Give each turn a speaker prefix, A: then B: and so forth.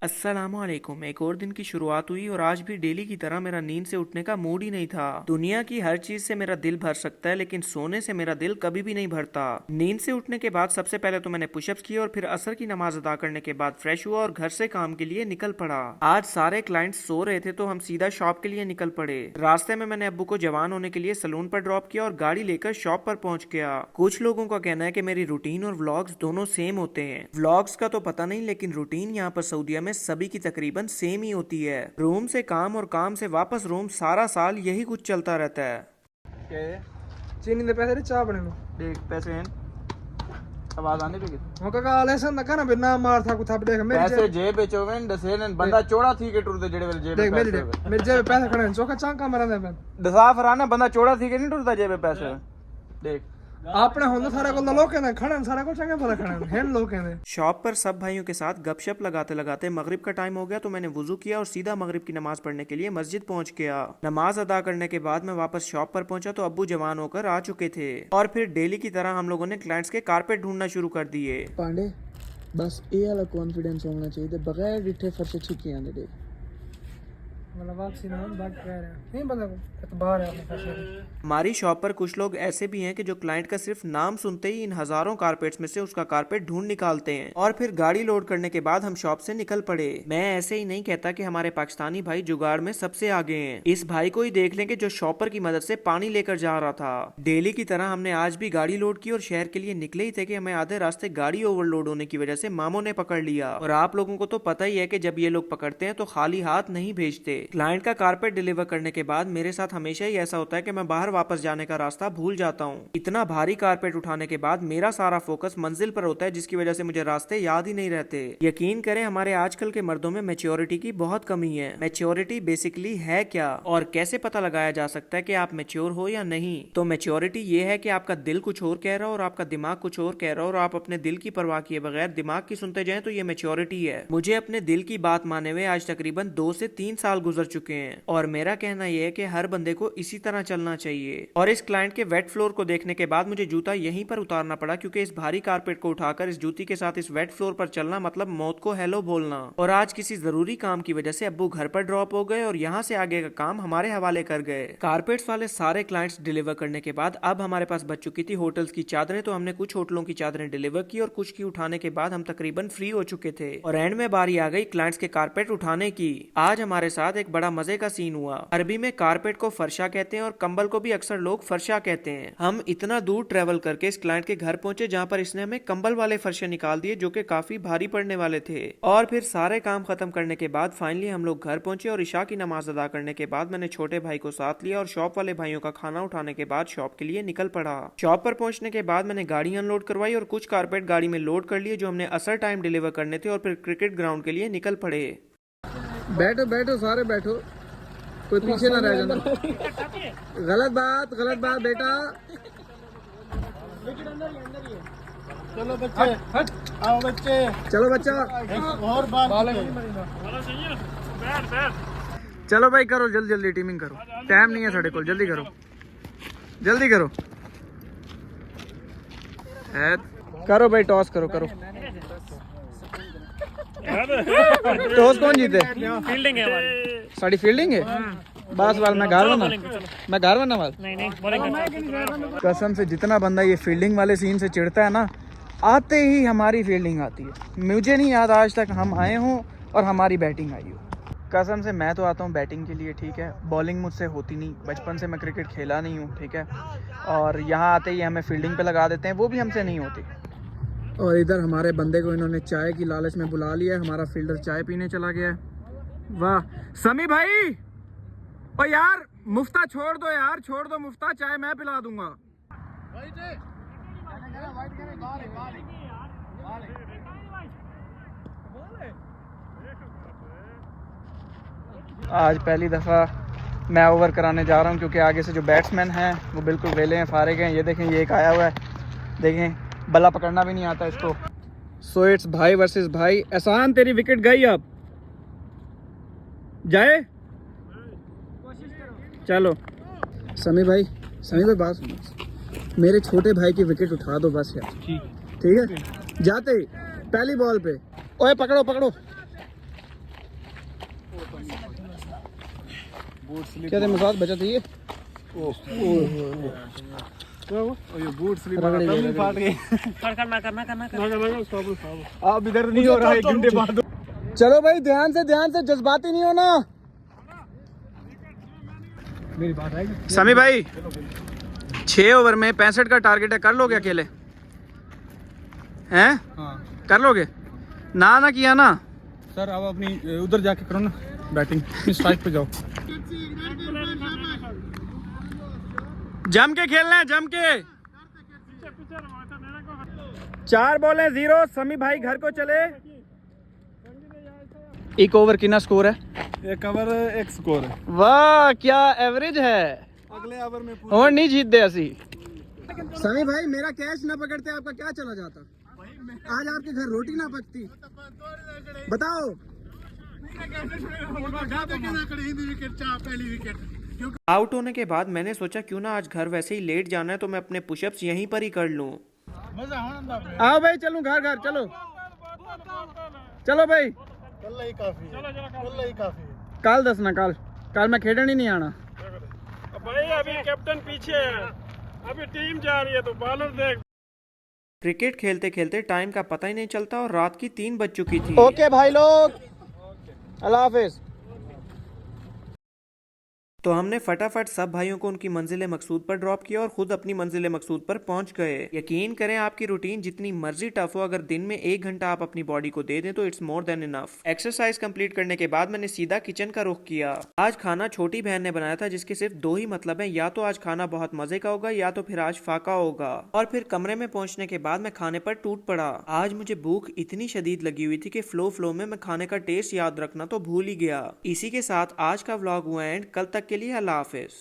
A: अस्सलामुअलैकुम। एक और दिन की शुरुआत हुई और आज भी डेली की तरह मेरा नींद से उठने का मूड ही नहीं था। दुनिया की हर चीज से मेरा दिल भर सकता है लेकिन सोने से मेरा दिल कभी भी नहीं भरता। नींद से उठने के बाद सबसे पहले तो मैंने पुशअप्स किए और फिर असर की नमाज अदा करने के बाद फ्रेश हुआ और घर से काम के लिए निकल पड़ा। आज सारे क्लाइंट्स सो रहे थे तो हम सीधा शॉप के लिए निकल पड़े। रास्ते में मैंने अब्बू को जवान होने के लिए सलून पर ड्रॉप किया और गाड़ी लेकर शॉप पर पहुंच गया। कुछ लोगों का कहना है कि मेरी रूटीन और व्लॉग्स दोनों सेम होते हैं। व्लॉग्स का तो पता नहीं लेकिन रूटीन यहाँ पर सऊदीया में सभी की तकरीबन सेम ही होती है। रूम से काम और काम से वापस रूम, सारा साल यही कुछ चलता रहता है।
B: चीनी दे पैसे चाह बने नु
A: देख पैसे हैं, आवाज आने लगी।
B: हो का काले सन ना ना बिना मार था कुछ देख मेरे
A: पैसे जेब ਵਿੱਚ ਹੋਵੇ ਦਸੇਨ ਬੰਦਾ ਚੋੜਾ ਥੀ ਕੇ ਟੁਰਦੇ ਜਿਹੜੇ ਵੇਲੇ जेब
B: देख मेरे जेब पैसे खड़े चौका चांका मरा दे मैं
A: दसा फराना बंदा चोड़ा थी के नहीं टुरदा जेब में पैसे। देख
B: आपने होंगे सारे को लोग कहते हैं खड़े सारे को चंगे भला खड़े हैं लोग कहते हैं।
A: शॉप पर सब भाइयों के साथ गपशप लगाते लगाते मगरिब का टाइम हो गया तो मैंने वुजू किया और सीधा मगरिब की नमाज पढ़ने के लिए मस्जिद पहुंच गया। नमाज अदा करने के बाद मैं वापस शॉप पर पहुंचा तो अब्बू जवान होकर आ चुके थे और फिर डेली की तरह हम लोगों ने क्लाइंट्स के कारपेट ढूंढना शुरू कर दिए।
C: पांडे बस ये वाला कॉन्फिडेंस होना चाहिए बगैर डिठे फर्श छिकी आने दे
B: मतलब वापसी ना बात कह रहे हैं नहीं बंदा तो बाहर है अपने पैसे।
A: हमारी शॉप पर कुछ लोग ऐसे भी हैं कि जो क्लाइंट का सिर्फ नाम सुनते ही इन हजारों कारपेट्स में से उसका कारपेट ढूंढ निकालते हैं और फिर गाड़ी लोड करने के बाद हम शॉप से निकल पड़े। मैं ऐसे ही नहीं कहता कि हमारे पाकिस्तानी भाई जुगाड़ में सबसे आगे हैं। इस भाई को ही देख लें कि जो शॉपर की मदद से पानी लेकर जा रहा था। डेली की तरह हमने आज भी गाड़ी लोड की और शहर के लिए निकले ही थे कि हमें आधे रास्ते गाड़ी ओवरलोड होने की वजह से मामों ने पकड़ लिया। और आप लोगों को तो पता ही है कि जब ये लोग पकड़ते हैं तो खाली हाथ नहीं भेजते। क्लाइंट का कारपेट डिलीवर करने के बाद मेरे साथ हमेशा ही ऐसा होता है कि मैं बाहर वापस जाने का रास्ता भूल जाता हूँ। इतना भारी कारपेट उठाने के बाद मेरा सारा फोकस मंजिल पर होता है जिसकी वजह से मुझे रास्ते याद ही नहीं रहते। यकीन करें हमारे आजकल के मर्दों में मैच्योरिटी की बहुत कमी है। मैच्योरिटी बेसिकली है क्या और कैसे पता लगाया जा सकता है कि आप मैच्योर हो या नहीं? तो मैच्योरिटी ये है कि आपका दिल कुछ और कह रहा हो और आपका दिमाग कुछ और कह रहा हो और आप अपने दिल की परवाह किए बगैर दिमाग की सुनते जाएं तो ये मैच्योरिटी है। मुझे अपने दिल की बात माने हुए आज तकरीबन 2 से 3 साल गुजर चुके हैं और मेरा कहना यह है कि हर बंदे को इसी तरह चलना चाहिए। और इस क्लाइंट के वेट फ्लोर को देखने के बाद मुझे जूता यहीं पर उतारना पड़ा क्योंकि इस भारी कारपेट को उठाकर इस जूती के साथ इस वेट फ्लोर पर चलना मतलब मौत को हेलो बोलना। और आज किसी जरूरी काम की वजह से अब्बू घर पर ड्रॉप हो गए और यहाँ से आगे का काम हमारे हवाले कर गए। कारपेट्स वाले सारे क्लाइंट्स डिलीवर करने के बाद अब हमारे पास बच चुकी थी होटल्स की चादरें, तो हमने कुछ होटलों की चादरें डिलीवर की और कुछ की उठाने के बाद हम तकरीबन फ्री हो चुके थे और एंड में बारी आ गई क्लाइंट्स के कारपेट उठाने की। आज हमारे साथ एक बड़ा मजे का सीन हुआ। अरबी में कारपेट को फर्शा कहते हैं और कंबल को भी अक्सर लोग फर्शा कहते हैं। हम इतना दूर ट्रेवल करके इस क्लाइंट के घर पहुंचे जहां पर इसने हमें कंबल वाले फर्शे निकाल दिए जो कि काफी भारी पड़ने वाले थे। और फिर सारे काम खत्म करने के बाद फाइनली हम लोग घर पहुंचे और इशा की नमाज अदा करने के बाद मैंने छोटे भाई को साथ लिया और शॉप वाले भाइयों का खाना उठाने के बाद शॉप के लिए निकल पड़ा। शॉप पर पहुंचने के बाद मैंने गाड़ी अनलोड करवाई और कुछ कारपेट गाड़ी में लोड कर लिए जो हमने असर टाइम डिलीवर करने थे और फिर क्रिकेट ग्राउंड के लिए निकल पड़े।
C: बैठो बैठो सारे बैठो, कोई पीछे ना रह जाना। गलत बात बेटा।
B: चलो बच्चे आओ बच्चे
C: चलो बच्चा
B: और बाल
C: चलो भाई करो जल्दी टीमिंग करो, टाइम नहीं है साढ़े को, जल्दी करो करो भाई टॉस करो टॉस कौन जीते?
D: फील्डिंग है हमारी,
C: साड़ी फील्डिंग है। बस वाल मैं घर बना वाल कसम से जितना बंदा ये फील्डिंग वाले सीन से चिढ़ता है ना, आते ही हमारी फील्डिंग आती है। मुझे नहीं याद आज तक हम आए हों और हमारी बैटिंग आई हो। कसम से मैं तो आता हूँ बैटिंग के लिए, ठीक है, बॉलिंग मुझसे होती नहीं, बचपन से मैं क्रिकेट खेला नहीं हूँ, ठीक है, और यहाँ आते ही हमें फील्डिंग पे लगा देते हैं, वो भी हमसे नहीं होती। और इधर हमारे बंदे को इन्होंने चाय की लालच में बुला लिया है, हमारा फील्डर चाय पीने चला गया है। वाह समी भाई, ओ यार मुफ्ता छोड़ दो मुफ्ता, चाय मैं पिला दूंगा। आज पहली दफ़ा मैं ओवर कराने जा रहा हूं क्योंकि आगे से जो बैट्समैन हैं वो बिल्कुल वेले हैं, फारिग हैं। ये देखें, ये एक आया हुआ है, देखें बल्ला पकड़ना भी नहीं आता इसको। सो इट्स भाई वर्सेस भाई। एहसान तेरी विकेट गई, अब जाए चलो। समी भाई बात सुनो, मेरे छोटे भाई की विकेट उठा दो बस यार। ठीक है, जाते ही पहली बॉल पे, ओए पकड़ो क्या मसाज बचा चाहिए आप इधर नहीं हो रहा है, 1 घंटे बाद। चलो भाई ध्यान से जज्बाती नहीं होना। मेरी बात आएगी समी भाई, 6 ओवर में 65 का टारगेट है, कर लोगे अकेले हैं? हाँ। कर लोगे ना किया ना सर। अब अपनी उधर जाके करो ना बैटिंग, स्ट्राइक पे जाओ। जम के खेलना है, जम के। 4 बॉलें 0, समी भाई घर को चले। 1 ओवर कितना स्कोर है?
E: 1 ओवर 1 स्कोर है।
C: वाह क्या एवरेज है।
E: अगले ओवर में
C: और नहीं जीत दे असी। समी भाई मेरा कैच ना पकड़ते आपका क्या चला जाता? आज आपके घर रोटी ना पकती, बताओ।
A: आउट होने के बाद मैंने सोचा क्यों ना आज घर वैसे ही लेट जाना है तो मैं अपने पुशअप्स यहीं पर ही कर लूं।
C: आओ भाई चलो घर चलो। चलो भाई काल दसना, काल मैं खेडन ही नहीं आना
D: भाई। अभी कैप्टन पीछे है, अभी टीम जा रही है तो बॉलर देख।
A: क्रिकेट खेलते खेलते टाइम का पता ही नहीं चलता और रात की 3 बज चुकी थी।
C: ओके भाई लोग, अल्लाह हाफिज।
A: तो हमने फटाफट सब भाइयों को उनकी मंजिल मकसूद पर ड्रॉप किया और खुद अपनी मंजिल मकसूद पर पहुंच गए। यकीन करें आपकी रूटीन जितनी मर्जी टफ हो, अगर दिन में 1 घंटा आप अपनी बॉडी को दे दें तो it's more than enough. Exercise complete करने के बाद मैंने सीधा किचन का रुख किया। आज खाना छोटी बहन ने बनाया था जिसके सिर्फ 2 ही मतलब है, या तो आज खाना बहुत मजे का होगा या तो फिर आज फाका होगा। और फिर कमरे में पहुंचने के बाद मैं खाने पर टूट पड़ा। आज मुझे भूख इतनी शदीद लगी हुई थी कि फ्लो में मैं खाने का टेस्ट याद रखना तो भूल ही गया। इसी के साथ आज का व्लॉग हुआ एंड। कल तक के लिए अल्लाह हाफिज।